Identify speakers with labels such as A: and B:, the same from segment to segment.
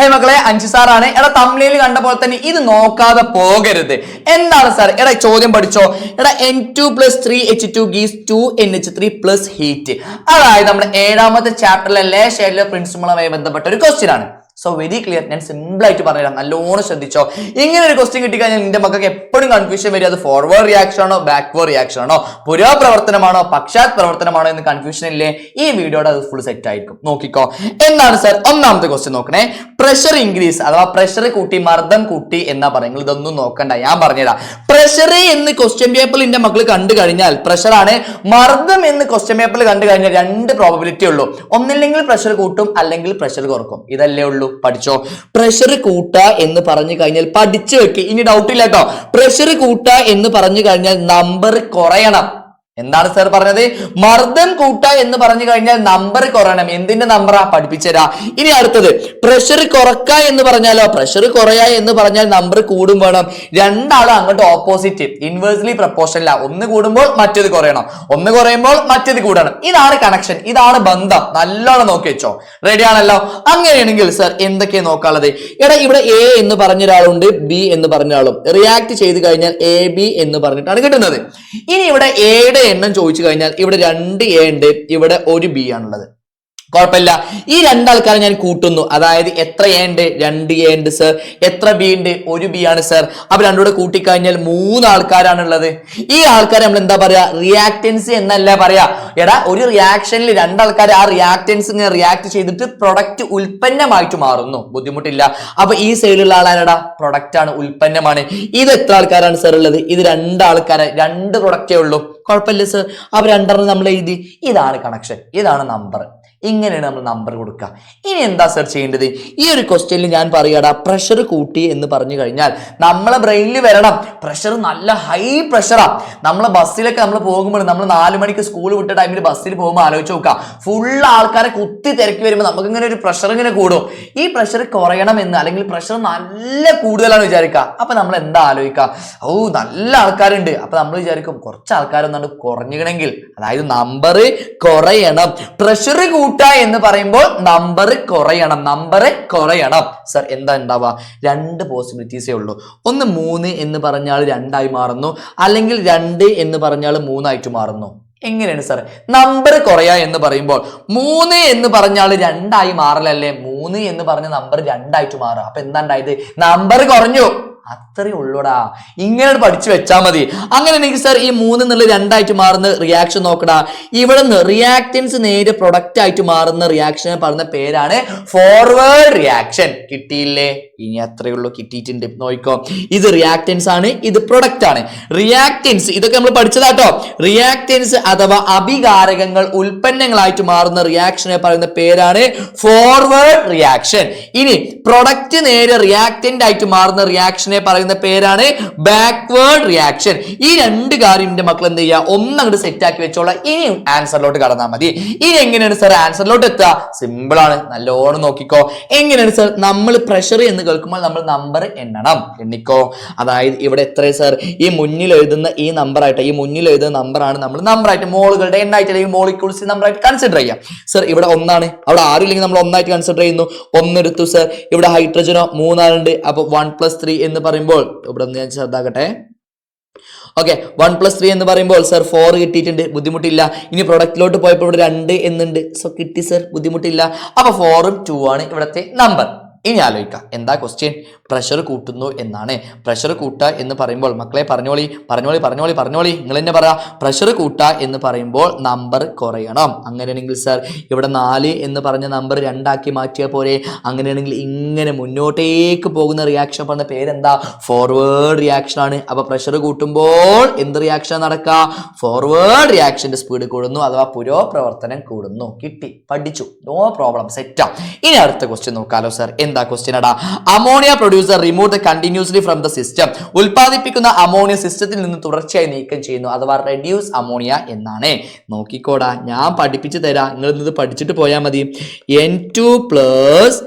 A: High മക്കളെ, അഞ്ചു സാറാണ്. എടാ തമിഴിൽ കണ്ട പോലെ തന്നെ ഇത് നോക്കാതെ പോകരുത്. എന്താണ് സാർ? എടാ ചോദ്യം പഠിച്ചോ. എടാ N2+3H2 gives 2NH3+ ഹീറ്റ്. അതായത് നമ്മുടെ 7ാമത്തെ ചാപ്റ്ററിലെ ലേഷേരിലെ പ്രിൻസിപ്പളുമായി ബന്ധപ്പെട്ട ഒരു ക്വസ്റ്റ്യൻ ആണ്. So very clear. ഞാൻ സിമ്പിൾ ആയിട്ട് പറഞ്ഞുതരാം, നല്ലോണം ശ്രദ്ധിച്ചോ. ഇങ്ങനെ ഒരു ക്വസ്റ്റ്യൻ കിട്ടിക്കഴിഞ്ഞാൽ നിന്റെ മക്കൾക്ക് എപ്പോഴും കൺഫ്യൂഷൻ വരും. അത് ഫോർവേഡ് റിയാക്ഷൻ ആണോ ബാക്ക്വേർഡ് റിയാക്ഷൻ ആണോ, പുരോപ്രവർത്തനമാണോ പക്ഷാത് പ്രവർത്തനമാണോ എന്ന് കൺഫ്യൂഷൻ ഇല്ലേ? ഈ വീഡിയോയുടെ അത് ഫുൾ സെറ്റ് ആയിരിക്കും. നോക്കിക്കോ. എന്താണ് സാർ? ഒന്നാമത്തെ ക്വസ്റ്റ്യൻ നോക്കണേ. പ്രഷർ ഇൻക്രീസ് അഥവാ പ്രഷർ കൂട്ടി, മർദ്ദം കൂട്ടി എന്നാ പറയുന്നത്. ഇതൊന്നും നോക്കണ്ട, ഞാൻ പറഞ്ഞുതരാം. പ്രഷർ എന്ന് ക്വസ്റ്റ്യൻ പേപ്പറിൽ എന്റെ മക്കൾ കണ്ടു കഴിഞ്ഞാൽ പ്രഷർ ആണ്. മർദ്ദം എന്ന് ക്വസ്റ്റ്യൻ പേപ്പറിൽ കണ്ടു കഴിഞ്ഞാൽ രണ്ട് പ്രോബബിലിറ്റി ഉള്ളൂ. ഒന്നില്ലെങ്കിൽ പ്രഷർ കൂട്ടും, അല്ലെങ്കിൽ പ്രഷർ കുറക്കും. ഇതല്ലേ ഉള്ളൂ. പഠിച്ചോ. പ്രഷർ കൂട്ട എന്ന് പറഞ്ഞു കഴിഞ്ഞാൽ പഠിച്ചു വെക്ക്, ഇനി ഡൗട്ട് ഇല്ല കേട്ടോ. പ്രഷർ കൂട്ട എന്ന് പറഞ്ഞു കഴിഞ്ഞാൽ നമ്പർ കുറയണം. എന്താണ് സാർ പറഞ്ഞത്? മർദ്ദം കൂട്ട എന്ന് പറഞ്ഞു കഴിഞ്ഞാൽ നമ്പർ കുറയണം. എന്തിന്റെ നമ്പറാ? പഠിപ്പിച്ചരാ. ഇനി അടുത്തത് പ്രഷർ കുറക്ക എന്ന് പറഞ്ഞാലോ, പ്രഷർ കുറയാ എന്ന് പറഞ്ഞാൽ നമ്പർ കൂടും വേണം. രണ്ടാളും അങ്ങോട്ട് ഓപ്പോസിറ്റ്, ഇൻവേഴ്സ്ലി പ്രപ്പോർഷനല്ല. ഒന്ന് കൂടുമ്പോൾ മറ്റേത് കുറയണം, ഒന്ന് കുറയുമ്പോൾ മറ്റേത് കൂടണം. ഇതാണ് കണക്ഷൻ, ഇതാണ് ബന്ധം. നല്ലോണം നോക്കി വെച്ചോ. റെഡി ആണല്ലോ? അങ്ങനെയാണെങ്കിൽ സാർ എന്തൊക്കെയാ നോക്കാനുള്ളത്? എടാ ഇവിടെ എ എന്ന് പറഞ്ഞ ഒരാളുണ്ട്, ബി എന്ന് പറഞ്ഞ ആളും റിയാക്ട് ചെയ്ത് കഴിഞ്ഞാൽ AB എന്ന് പറഞ്ഞിട്ടാണ് കിട്ടുന്നത്. ഇനി ഇവിടെ എയുടെ എണ്ണം ചോദിച്ചു കഴിഞ്ഞാൽ ഇവിടെ 2 A ഉണ്ട്, ഇവിടെ 1 B ആണുള്ളത്. കുഴപ്പമില്ല. ഈ രണ്ടാൾക്കാരെ ഞാൻ കൂട്ടുന്നു. അതായത് എത്ര A ഉണ്ട്? 2 A ഉണ്ട് സർ. എത്ര B ഉണ്ട്? 1 B ആണ് സർ. അപ്പൊ രണ്ടുകൂടെ കൂട്ടിക്കഴിഞ്ഞാൽ 3 ആൾക്കാരാണുള്ളത്. ഈ ആൾക്കാരെ നമ്മൾ എന്താ പറയാ? റിയാക്ടൻസ് എന്നല്ല പറയാ. എടാ ഒരു റിയാക്ഷനിൽ രണ്ടാൾക്കാർ ആ റിയാക്ടൻസ് ഇങ്ങനെ റിയാക്ട് ചെയ്തിട്ട് പ്രൊഡക്റ്റ് ഉൽപ്പന്നമായിട്ട് മാറുന്നു. ബുദ്ധിമുട്ടില്ല. അപ്പൊ ഈ സൈഡിലുള്ള ആളാരടാ? പ്രൊഡക്റ്റ് ആണ്, ഉൽപ്പന്നമാണ്. ഇത് എത്ര ആൾക്കാരാണ് സർ ഉള്ളത്? ഇത് 2 ആൾക്കാരെ, 2 പ്രൊഡക്റ്റേ ഉള്ളൂ. കുഴപ്പമില്ല സർ. അപ്പൊ 2 നമ്മൾ എഴുതി. ഇതാണ് കണക്ഷൻ, ഇതാണ് നമ്പർ. ഇങ്ങനെയാണ് നമ്മൾ നമ്പർ കൊടുക്കുക. ഇനി എന്താ സർ ചെയ്യേണ്ടത്? ഈ ഒരു ക്വസ്റ്റ്യനിൽ ഞാൻ പറയാടാ, പ്രഷർ കൂട്ടി എന്ന് പറഞ്ഞു കഴിഞ്ഞാൽ നമ്മളെ ബ്രെയിനിൽ വരണം പ്രഷർ നല്ല ഹൈ പ്രഷറാ. നമ്മളെ ബസ്സിലൊക്കെ നമ്മൾ പോകുമ്പോൾ, നമ്മൾ 4 മണിക്ക് സ്കൂൾ വിട്ട ടൈമിൽ ബസ്സിൽ പോകുമ്പോൾ ആലോചിച്ച് നോക്കുക, ഫുൾ ആൾക്കാരെ കുത്തി തിരക്കി വരുമ്പോൾ നമുക്ക് ഇങ്ങനെ ഒരു പ്രഷർ ഇങ്ങനെ കൂടും. ഈ പ്രഷർ കുറയണമെന്ന്, അല്ലെങ്കിൽ പ്രഷർ നല്ല കൂടുതലാണ് വിചാരിക്കുക. അപ്പൊ നമ്മൾ എന്താ ആലോചിക്കുക? ഓ നല്ല ആൾക്കാരുണ്ട്. അപ്പൊ നമ്മൾ വിചാരിക്കും കുറച്ച് ആൾക്കാരൊന്നാണ് കുറഞ്ഞിക്കണമെങ്കിൽ, അതായത് നമ്പർ കുറയണം. പ്രഷർ എന്ന് പറയുമ്പോൾ നമ്പർ കുറയണം, നമ്പർ കുറയണം. സർ എന്താ ഉണ്ടാവുക? 2 പോസിബിലിറ്റീസേ ഉള്ളൂ. ഒന്ന് 3 എന്ന് പറഞ്ഞാൽ 2 ആയി മാറുന്നു, അല്ലെങ്കിൽ 2 എന്ന് പറഞ്ഞാൽ 3 ആയിട്ട് മാറുന്നു. എങ്ങനെയാണ് സാർ? നമ്പർ കുറയാ എന്ന് പറയുമ്പോൾ 3 എന്ന് പറഞ്ഞാൽ 2 ആയി മാറലല്ലേ? 3 എന്ന് പറഞ്ഞ നമ്പർ 2 ആയിട്ട് മാറുക. അപ്പൊ എന്താ ഉണ്ടായത്? നമ്പർ കുറഞ്ഞു. അത്രേ ഉള്ളൂടാ. ഇങ്ങനെ പഠിച്ചു വെച്ചാൽ മതി. അങ്ങനെയാണെങ്കിൽ സാർ ഈ 3 എന്നുള്ള 2 ആയിട്ട് മാറുന്ന റിയാക്ഷൻ നോക്കടാ. ഇവിടെ നിന്ന് റിയാക്ടൻസ് നേരെ പ്രൊഡക്റ്റ് ആയിട്ട് മാറുന്ന റിയാക്ഷനെ പറയുന്ന പേരാണ് ഫോർവേഡ് റിയാക്ഷൻ. കിട്ടിയില്ലേ? ഇനി അത്രേ ഉള്ളൂ. കിട്ടിയിട്ടുണ്ട്. നോക്കോ, ഇത് റിയാക്ടൻസ് ആണ്, ഇത് പ്രൊഡക്റ്റ് ആണ്. റിയാക്ടൻസ് ഇതൊക്കെ നമ്മൾ പഠിച്ചതാട്ടോ. റിയാക്ടൻസ് അഥവാ അഭികാരകങ്ങൾ ഉൽപ്പന്നങ്ങളായിട്ട് മാറുന്ന റിയാക്ഷനെ പറയുന്ന പേരാണ് ഫോർവേഡ് റിയാക്ഷൻ. ഇനി പ്രൊഡക്റ്റ് നേരെ റിയാക്ടന്റ് ആയിട്ട് മാറുന്ന റിയാക്ഷനെ പറയുന്ന പേരാണ് ബാക്ക്വേർഡ് റിയാക്ഷൻ. ഈ 2 കാര്യം എന്റെ മക്കൾ എന്ത് ചെയ്യുക? ഒന്നങ്ങോട്ട് സെറ്റ് ആക്കി വെച്ചോളാം. ഇനി ആൻസറിലോട്ട് കടന്നാൽ മതി. ഇനി എങ്ങനെയാണ് സാർ ആൻസറിലോട്ട് എത്തുക? സിമ്പിൾ ആണ്, നല്ലോണം നോക്കിക്കോ. എങ്ങനെയാണ് സാർ? നമ്മൾ പ്രഷർ എന്ന് കേൾക്കുമ്പോൾ നമ്മൾ നമ്പർ എണ്ണണം. എണ്ണിക്കോ. അതായത് ഇവിടെ എത്ര സാർ? ഈ മുന്നിൽ എഴുതുന്ന ഈ നമ്പർ ആയിട്ട്, ഈ മുന്നിൽ എഴുതുന്ന നമ്പറാണ് നമ്മൾ നമ്പറായിട്ട്, മോളുകളുടെ എണ്ണായിട്ട് അല്ലെങ്കിൽ മോളിക്യൂൾസ് നമ്പറായിട്ട് കൺസിഡർ ചെയ്യാം. സർ ഇവിടെ 1 ആണ്, അവിടെ ആരുമില്ലെങ്കിൽ നമ്മൾ 1 ആയിട്ട് കൺസിഡർ ചെയ്യുന്നു. 1 എടുത്തു സർ. ഇവിടെ ഹൈഡ്രജനോ 3 ആളുണ്ട്. അപ്പൊ 1+3 എന്ന് പറയുമ്പോൾ ഇവിടെ ഒന്ന് ഞാൻ ശ്രദ്ധാക്കട്ടെ. ഓക്കെ, 1+3 എന്ന് പറയുമ്പോൾ സർ 4 കിട്ടിയിട്ടുണ്ട്. ബുദ്ധിമുട്ടില്ല. ഇനി പ്രൊഡക്റ്റിലോട്ട് പോയപ്പോൾ ഇവിടെ 2 എന്നുണ്ട്. സോ കിട്ടി സർ, ബുദ്ധിമുട്ടില്ല. അപ്പൊ 4ഉം 2 ആണ് ഇവിടത്തെ നമ്പർ. ഇനി ആലോചിക്കാം, എന്താ ക്വസ്റ്റ്യൻ? പ്രഷർ കൂട്ടുന്നു എന്നാണ്. പ്രഷർ കൂട്ടുക എന്ന് പറയുമ്പോൾ മക്കളെ പറഞ്ഞോളി, നിങ്ങൾ തന്നെ പറയാ. പ്രഷർ കൂട്ടുക എന്ന് പറയുമ്പോൾ നമ്പർ കുറയണം. അങ്ങനെയാണെങ്കിൽ സാർ ഇവിടെ 4 എന്ന് പറഞ്ഞ നമ്പർ 2 ആക്കി മാറ്റിയാൽ പോരെ? അങ്ങനെയാണെങ്കിൽ ഇങ്ങനെ മുന്നോട്ടേക്ക് പോകുന്ന റിയാക്ഷൻ പറഞ്ഞ പേരെന്താ? ഫോർവേഡ് റിയാക്ഷൻ ആണ്. അപ്പൊ പ്രഷർ കൂട്ടുമ്പോൾ എന്ത് റിയാക്ഷൻ നടക്കുക? ഫോർവേഡ് റിയാക്ഷന്റെ സ്പീഡ് കൂടുന്നു, അഥവാ പുരോപ്രവർത്തനം കൂടുന്നു. കിട്ടി, പഠിച്ചു, നോ പ്രോബ്ലം, സെറ്റാ. ഇനി അടുത്ത ക്വസ്റ്റ്യൻ നോക്കാലോ സാർ. എന്താ ക്വസ്റ്റ്യൻ അടാ? Ammonia producer remove the continuously from the system. ഉൽപ്പാദിപ്പിക്കുന്ന അമോണിയ സിസ്റ്റത്തിൽ നിന്ന് തുടർച്ചയായി നീക്കം ചെയ്യുന്നു, അഥവാ റെഡ്യൂസ് അമോണിയ എന്നാണ്. നോക്കിക്കോടാ, ഞാൻ പഠിപ്പിച്ചു തരാം, നിങ്ങൾ ഇത് പഠിച്ചിട്ട് പോയാൽ മതി. N2+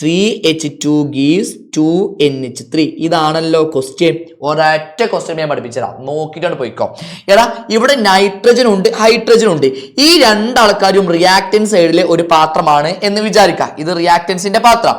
A: 3H2 gives 2NH3. ഇതാണല്ലോ ക്വസ്റ്റ്യൻ. ഒരൊറ്റ ക്വസ്റ്റ്യൻ ഞാൻ പഠിപ്പിച്ചുതരാം, നോക്കിയിട്ടാണ് പോയിക്കോ. എടാ ഇവിടെ നൈട്രജൻ ഉണ്ട്, ഹൈഡ്രജൻ ഉണ്ട്. ഈ രണ്ടാൾക്കാരും റിയാക്ടൻസ് സൈഡിലെ ഒരു പാത്രമാണ് എന്ന് വിചാരിക്കാം. ഇത് റിയാക്ടൻസിന്റെ പാത്രം,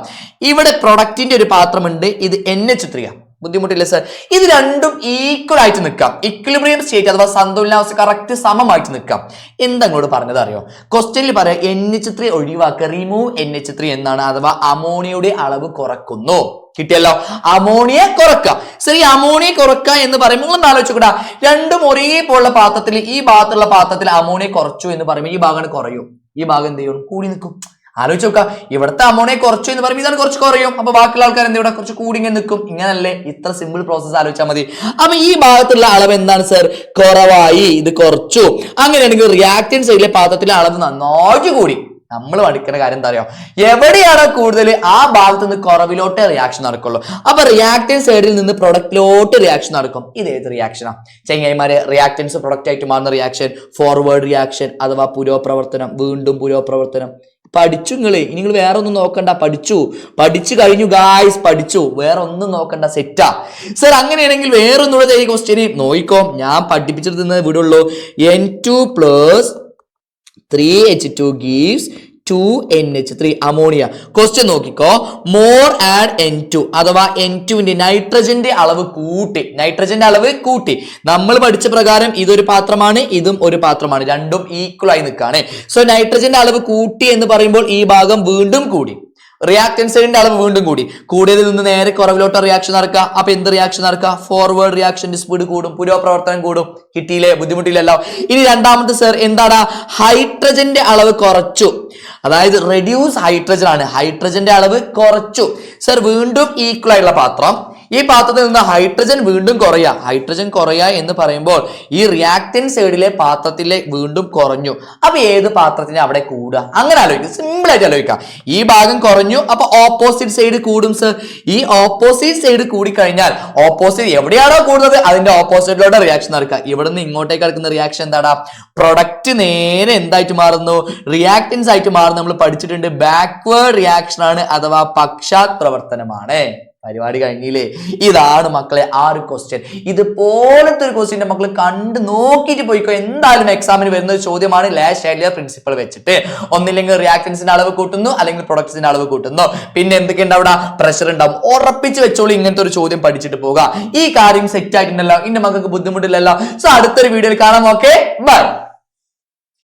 A: ഇവിടെ പ്രൊഡക്റ്റിന്റെ ഒരു പാത്രമുണ്ട്, ഇത് NH3 ആണ്. ബുദ്ധിമുട്ടില്ല സർ. ഇത് രണ്ടും ഈക്വൽ ആയിട്ട് നിൽക്കാം, ഇക്വിലിബ്രിയം സ്റ്റേറ്റ് അഥവാ സന്തുലനാവസ്ഥ കറക്റ്റ് സമമായിട്ട് നിൽക്കാം. എന്താ ഇങ്ങോട്ട് പറഞ്ഞത് അറിയോ? ക്വസ്റ്റ്യനിൽ പറയാം NH3 ഒഴിവാക്കുക, റിമൂവ് NH3 എന്നാണ്, അഥവാ അമോണിയയുടെ അളവ് കുറക്കുന്നു. കിട്ടിയല്ലോ, അമോണിയ കുറക്കുക. ശരി, അമോണിയ കുറക്കുക എന്ന് പറയുമ്പോൾ നിങ്ങൾ ആലോചിക്കൂടാ, രണ്ടും ഒരേപോലുള്ള പാത്രത്തിൽ, ഈ ഭാഗത്തുള്ള പാത്രത്തിൽ അമോണിയ കുറച്ചു എന്ന് പറയുമ്പോൾ ഈ ഭാഗം കുറയും, ഈ ഭാഗം എന്ത് ചെയ്യും? കൂടി നിൽക്കും. ആലോചിച്ച് നോക്കുക, ഇവിടുത്തെ അമോണിയ കുറച്ചു എന്ന് പറയുമ്പോൾ ഇതാണ് കുറച്ച് കുറയും, അപ്പൊ ബാക്കിയുള്ള ആൾക്കാർ എന്ത് ഇവിടെ കുറച്ച് കൂടി ഇങ്ങനെ നിൽക്കും. ഇങ്ങനല്ലേ? ഇത്ര സിമ്പിൾ പ്രോസസ് ആലോചിച്ചാൽ മതി. അപ്പൊ ഈ ഭാഗത്തുള്ള അളവ് എന്താണ് സർ? കുറവായി, ഇത് കുറച്ചു. അങ്ങനെയാണെങ്കിൽ റിയാക്ടൻസ് സൈഡിലെ പാത്രത്തിലെ അളവ് നന്നായിട്ട് കൂടി. നമ്മൾ പഠിക്കുന്ന കാര്യം എന്താ അറിയോ? എവിടെയാണോ കൂടുതൽ ആ ഭാഗത്ത് നിന്ന് കുറവിലോട്ട് റിയാക്ഷൻ നടക്കുള്ളൂ. അപ്പൊ റിയാക്ടൻസ് സൈഡിൽ നിന്ന് പ്രൊഡക്റ്റിലോട്ട് റിയാക്ഷൻ നടക്കും. ഇത് ഏത് റിയാക്ഷനാ ചെങ്ങായിമാരെ? റിയാക്ടൻസ് പ്രൊഡക്റ്റ് ആയിട്ട് മാറുന്ന റിയാക്ഷൻ ഫോർവേഡ് റിയാക്ഷൻ അഥവാ പുരോപ്രവർത്തനം, വീണ്ടും പുരോപ്രവർത്തനം. പഠിച്ചു നിങ്ങള്, ഇനി നിങ്ങൾ വേറെ ഒന്നും നോക്കണ്ട, പഠിച്ചു കഴിഞ്ഞു ഗായ്സ്, പഠിച്ചു, വേറെ ഒന്നും നോക്കണ്ട, സെറ്റാ സർ. അങ്ങനെയാണെങ്കിൽ വേറൊന്നുകൂടെ ഈ ക്വസ്റ്റ്യൻ നോയിക്കോ, ഞാൻ പഠിപ്പിച്ചിട്ട് വിടുള്ളൂ. N2 + 3H2 gives 2NH3 ammonia. Question നോക്കിക്കോ, മോർ ആഡ് N2 അഥവാ N2ന്റെ നൈട്രജന്റെ അളവ് കൂട്ടി, നൈട്രജന്റെ അളവ് കൂട്ടി. നമ്മൾ പഠിച്ച പ്രകാരം ഇതൊരു പാത്രമാണ്, ഇതും ഒരു പാത്രമാണ്, രണ്ടും ഈക്വൽ ആയി നിൽക്കാണ്. സോ നൈട്രജന്റെ അളവ് കൂട്ടി എന്ന് പറയുമ്പോൾ ഈ ഭാഗം വീണ്ടും കൂടി, റിയാക്ടൻസ് സൈഡിന്റെ അളവ് വീണ്ടും കൂടി. കൂടിയതിൽ നിന്ന് നേരെ കുറവിലോട്ട് റിയാക്ഷൻ നടക്കുക. അപ്പൊ എന്ത് റിയാക്ഷൻ നടക്കുക? ഫോർവേഡ് റിയാക്ഷന്റെ സ്പീഡ് കൂടും, പുരോപ്രവർത്തനം കൂടും. കിട്ടിയില്ലേ? ബുദ്ധിമുട്ടില്ലല്ലോ. ഇനി രണ്ടാമത്തെ സർ എന്താണ്? ഹൈഡ്രജന്റെ അളവ് കുറച്ചു, അതായത് റെഡ്യൂസ് ഹൈഡ്രജൻ ആണ്, ഹൈഡ്രജന്റെ അളവ് കുറച്ചു. സർ വീണ്ടും ഈക്വൽ ആയിട്ടുള്ള പാത്രം, ഈ പാത്രത്തിൽ നിന്ന് ഹൈഡ്രജൻ വീണ്ടും കുറയുക. ഹൈഡ്രജൻ കുറയുക എന്ന് പറയുമ്പോൾ ഈ റിയാക്ടൻസ് സൈഡിലെ പാത്രത്തിലെ വീണ്ടും കുറഞ്ഞു. അപ്പൊ ഏത് പാത്രത്തിന് അവിടെ കൂടുക? അങ്ങനെ ആലോചിക്കുക, സിമ്പിൾ ആയിട്ട് ആലോചിക്കുക. ഈ ഭാഗം കുറഞ്ഞു, അപ്പൊ ഓപ്പോസിറ്റ് സൈഡ് കൂടും സർ. ഈ ഓപ്പോസിറ്റ് സൈഡ് കൂടി കഴിഞ്ഞാൽ ഓപ്പോസിറ്റ് എവിടെയാണോ കൂടുന്നത് അതിന്റെ ഓപ്പോസിറ്റിലോട്ട് റിയാക്ഷൻ നടക്കുക. ഇവിടെ നിന്ന് ഇങ്ങോട്ടേക്ക് നടക്കുന്ന റിയാക്ഷൻ എന്താണ്? പ്രൊഡക്റ്റ് നേരെ എന്തായിട്ട് മാറുന്നു? റിയാക്ടൻസ് ആയിട്ട് മാറുന്നു. നമ്മൾ പഠിച്ചിട്ടുണ്ട്, ബാക്ക്വേർഡ് റിയാക്ഷൻ ആണ് അഥവാ പക്ഷാത് പ്രവർത്തനമാണ്. പരിപാടി കഴിഞ്ഞില്ലേ? ഇതാണ് മക്കളെ ആ ഒരു ക്വസ്റ്റ്യൻ. ഇതുപോലത്തെ ഒരു ക്വസ്റ്റ്യൻ മക്കൾ കണ്ട് നോക്കിയിട്ട് പോയിക്കോ. എന്തായാലും എക്സാമിന് വരുന്ന ഒരു ചോദ്യമാണ്. ലാഷ് പ്രിൻസിപ്പൾ വെച്ചിട്ട് ഒന്നില്ലെങ്കിൽ റിയാക്ടൻസിന്റെ അളവ് കൂട്ടുന്നു, അല്ലെങ്കിൽ പ്രൊഡക്ട്സിന്റെ അളവ് കൂട്ടുന്നു. പിന്നെ എന്തൊക്കെയുണ്ട് അവിടെ? പ്രഷർ ഉണ്ടാവും. ഉറപ്പിച്ച് വെച്ചോളൂ, ഇങ്ങനത്തെ ഒരു ചോദ്യം പഠിച്ചിട്ട് പോകാം. ഈ കാര്യം സെറ്റ് ആയിട്ടുണ്ടല്ലോ, ഇന്റെ മക്കൾക്ക് ബുദ്ധിമുട്ടില്ലല്ലോ. സോ അടുത്തൊരു വീഡിയോയിൽ കാണാം. Okay, by.